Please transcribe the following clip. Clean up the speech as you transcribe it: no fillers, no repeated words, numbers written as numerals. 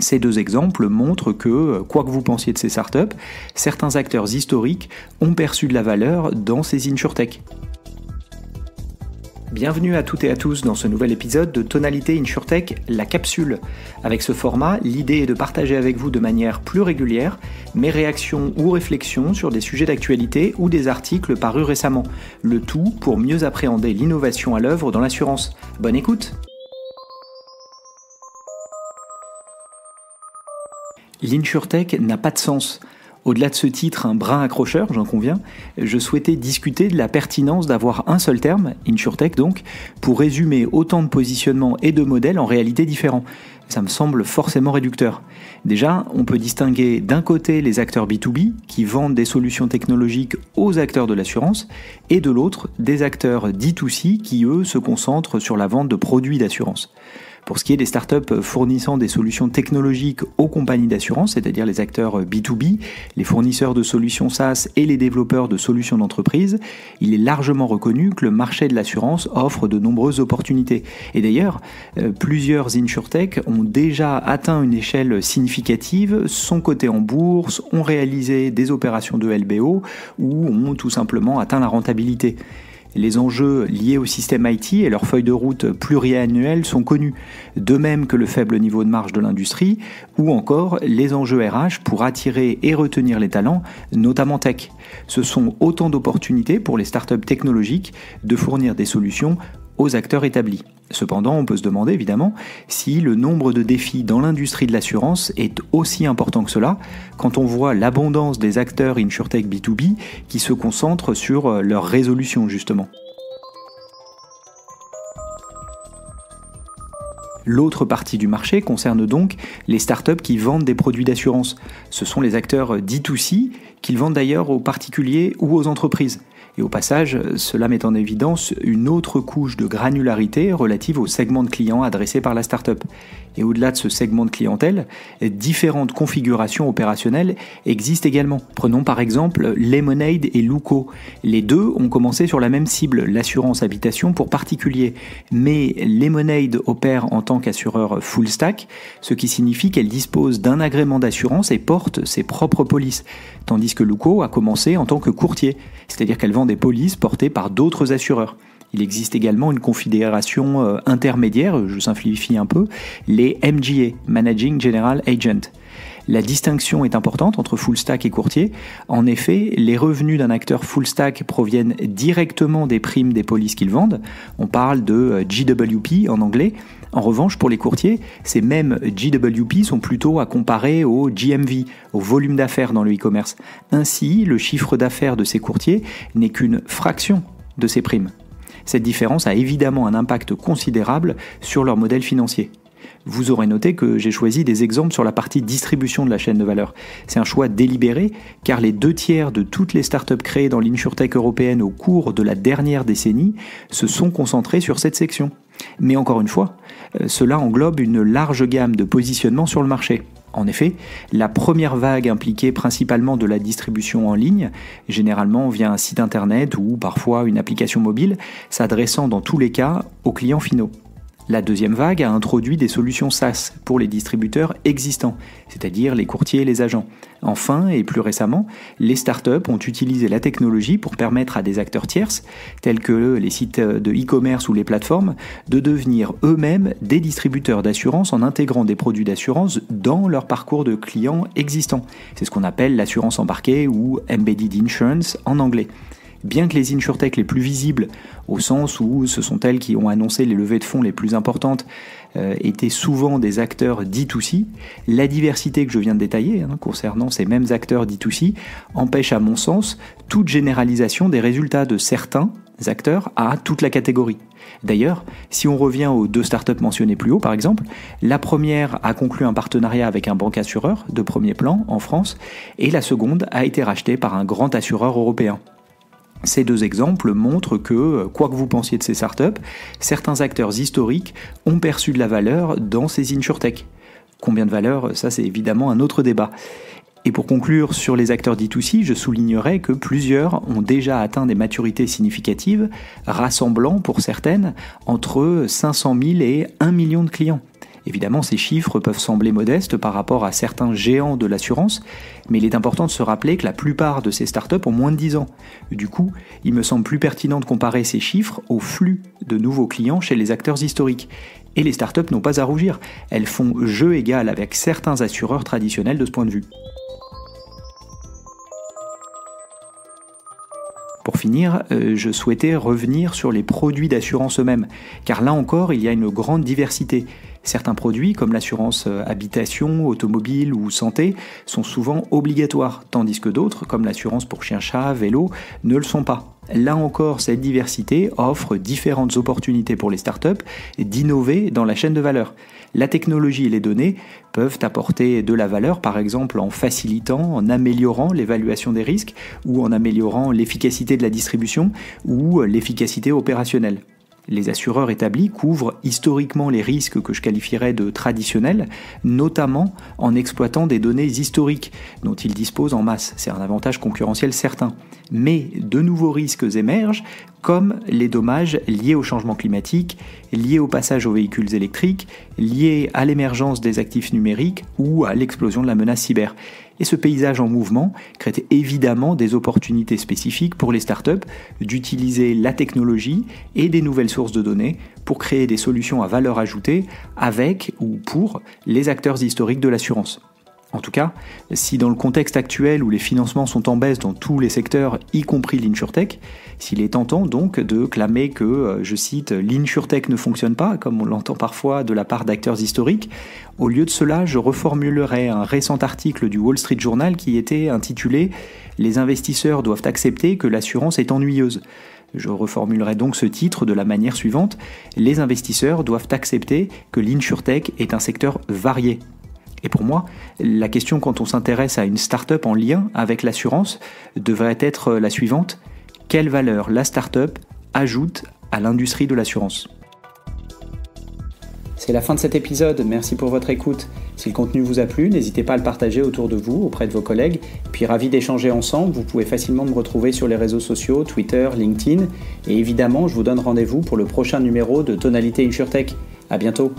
Ces deux exemples montrent que, quoi que vous pensiez de ces startups, certains acteurs historiques ont perçu de la valeur dans ces insurtech. Bienvenue à toutes et à tous dans ce nouvel épisode de Tonalité InsurTech, la capsule. Avec ce format, l'idée est de partager avec vous de manière plus régulière mes réactions ou réflexions sur des sujets d'actualité ou des articles parus récemment. Le tout pour mieux appréhender l'innovation à l'œuvre dans l'assurance. Bonne écoute! L'insurtech n'a pas de sens. Au-delà de ce titre un brin accrocheur, j'en conviens, je souhaitais discuter de la pertinence d'avoir un seul terme, insurtech donc, pour résumer autant de positionnements et de modèles en réalité différents. Ça me semble forcément réducteur. Déjà, on peut distinguer d'un côté les acteurs B2B qui vendent des solutions technologiques aux acteurs de l'assurance et de l'autre des acteurs D2C qui eux se concentrent sur la vente de produits d'assurance. Pour ce qui est des startups fournissant des solutions technologiques aux compagnies d'assurance, c'est-à-dire les acteurs B2B, les fournisseurs de solutions SaaS et les développeurs de solutions d'entreprise, il est largement reconnu que le marché de l'assurance offre de nombreuses opportunités. Et d'ailleurs, plusieurs insurtech ont déjà atteint une échelle significative, sont cotés en bourse, ont réalisé des opérations de LBO ou ont tout simplement atteint la rentabilité. Les enjeux liés au système IT et leur feuille de route pluriannuelle sont connus, de même que le faible niveau de marge de l'industrie, ou encore les enjeux RH pour attirer et retenir les talents, notamment tech. Ce sont autant d'opportunités pour les startups technologiques de fournir des solutions aux acteurs établis. Cependant, on peut se demander évidemment si le nombre de défis dans l'industrie de l'assurance est aussi important que cela quand on voit l'abondance des acteurs insurtech B2B qui se concentrent sur leur résolution justement. L'autre partie du marché concerne donc les startups qui vendent des produits d'assurance. Ce sont les acteurs D2C qu'ils vendent d'ailleurs aux particuliers ou aux entreprises. Et au passage, cela met en évidence une autre couche de granularité relative au segment de clients adressé par la startup. Et au-delà de ce segment de clientèle, différentes configurations opérationnelles existent également. Prenons par exemple Lemonade et Luco. Les deux ont commencé sur la même cible, l'assurance habitation pour particuliers. Mais Lemonade opère en tant qu'assureur full stack, ce qui signifie qu'elle dispose d'un agrément d'assurance et porte ses propres polices. Tandis que Luco a commencé en tant que courtier, c'est-à-dire qu'elle vend des polices portées par d'autres assureurs. Il existe également une configuration intermédiaire, je simplifie un peu, les MGA, Managing General Agent. La distinction est importante entre full stack et courtier. En effet, les revenus d'un acteur full stack proviennent directement des primes des polices qu'ils vendent. On parle de GWP en anglais. En revanche, pour les courtiers, ces mêmes GWP sont plutôt à comparer au GMV, au volume d'affaires dans le e-commerce. Ainsi, le chiffre d'affaires de ces courtiers n'est qu'une fraction de ces primes. Cette différence a évidemment un impact considérable sur leur modèle financier. Vous aurez noté que j'ai choisi des exemples sur la partie distribution de la chaîne de valeur. C'est un choix délibéré car les 2/3 de toutes les startups créées dans l'insurtech européenne au cours de la dernière décennie se sont concentrées sur cette section. Mais encore une fois, cela englobe une large gamme de positionnements sur le marché. En effet, la première vague impliquait principalement de la distribution en ligne, généralement via un site internet ou parfois une application mobile, s'adressant dans tous les cas aux clients finaux. La deuxième vague a introduit des solutions SaaS pour les distributeurs existants, c'est-à-dire les courtiers et les agents. Enfin, et plus récemment, les startups ont utilisé la technologie pour permettre à des acteurs tierces, tels que les sites de e-commerce ou les plateformes, de devenir eux-mêmes des distributeurs d'assurance en intégrant des produits d'assurance dans leur parcours de clients existants. C'est ce qu'on appelle l'assurance embarquée ou Embedded Insurance en anglais. Bien que les insurtech les plus visibles, au sens où ce sont elles qui ont annoncé les levées de fonds les plus importantes, étaient souvent des acteurs D2C, la diversité que je viens de détailler concernant ces mêmes acteurs D2C empêche à mon sens toute généralisation des résultats de certains acteurs à toute la catégorie. D'ailleurs, si on revient aux deux startups mentionnées plus haut par exemple, la première a conclu un partenariat avec un bancassureur de premier plan en France et la seconde a été rachetée par un grand assureur européen. Ces deux exemples montrent que, quoi que vous pensiez de ces startups, certains acteurs historiques ont perçu de la valeur dans ces insurtech. Combien de valeur, ça c'est évidemment un autre débat. Et pour conclure sur les acteurs D2C, je soulignerai que plusieurs ont déjà atteint des maturités significatives, rassemblant pour certaines entre 500 000 et 1 million de clients. Évidemment, ces chiffres peuvent sembler modestes par rapport à certains géants de l'assurance, mais il est important de se rappeler que la plupart de ces startups ont moins de 10 ans. Du coup, il me semble plus pertinent de comparer ces chiffres au flux de nouveaux clients chez les acteurs historiques. Et les startups n'ont pas à rougir, elles font jeu égal avec certains assureurs traditionnels de ce point de vue. Pour finir, je souhaitais revenir sur les produits d'assurance eux-mêmes, car là encore, il y a une grande diversité. Certains produits, comme l'assurance habitation, automobile ou santé, sont souvent obligatoires, tandis que d'autres, comme l'assurance pour chien-chat, vélo, ne le sont pas. Là encore, cette diversité offre différentes opportunités pour les startups d'innover dans la chaîne de valeur. La technologie et les données peuvent apporter de la valeur, par exemple en facilitant, en améliorant l'évaluation des risques ou en améliorant l'efficacité de la distribution ou l'efficacité opérationnelle. Les assureurs établis couvrent historiquement les risques que je qualifierais de traditionnels, notamment en exploitant des données historiques dont ils disposent en masse. C'est un avantage concurrentiel certain. Mais de nouveaux risques émergent, comme les dommages liés au changement climatique, liés au passage aux véhicules électriques, liés à l'émergence des actifs numériques ou à l'explosion de la menace cyber. Et ce paysage en mouvement crée évidemment des opportunités spécifiques pour les startups d'utiliser la technologie et des nouvelles sources de données pour créer des solutions à valeur ajoutée avec ou pour les acteurs historiques de l'assurance. En tout cas, si dans le contexte actuel où les financements sont en baisse dans tous les secteurs, y compris l'InsurTech, s'il est tentant donc de clamer que, je cite, l'InsurTech ne fonctionne pas, comme on l'entend parfois de la part d'acteurs historiques, au lieu de cela, je reformulerai un récent article du Wall Street Journal qui était intitulé « Les investisseurs doivent accepter que l'assurance est ennuyeuse ». Je reformulerai donc ce titre de la manière suivante « Les investisseurs doivent accepter que l'InsurTech est un secteur varié ». Et pour moi, la question quand on s'intéresse à une start-up en lien avec l'assurance devrait être la suivante. Quelle valeur la start-up ajoute à l'industrie de l'assurance ? C'est la fin de cet épisode, merci pour votre écoute. Si le contenu vous a plu, n'hésitez pas à le partager autour de vous, auprès de vos collègues. Puis ravi d'échanger ensemble, vous pouvez facilement me retrouver sur les réseaux sociaux, Twitter, LinkedIn. Et évidemment, je vous donne rendez-vous pour le prochain numéro de Tonalité InsurTech. À bientôt.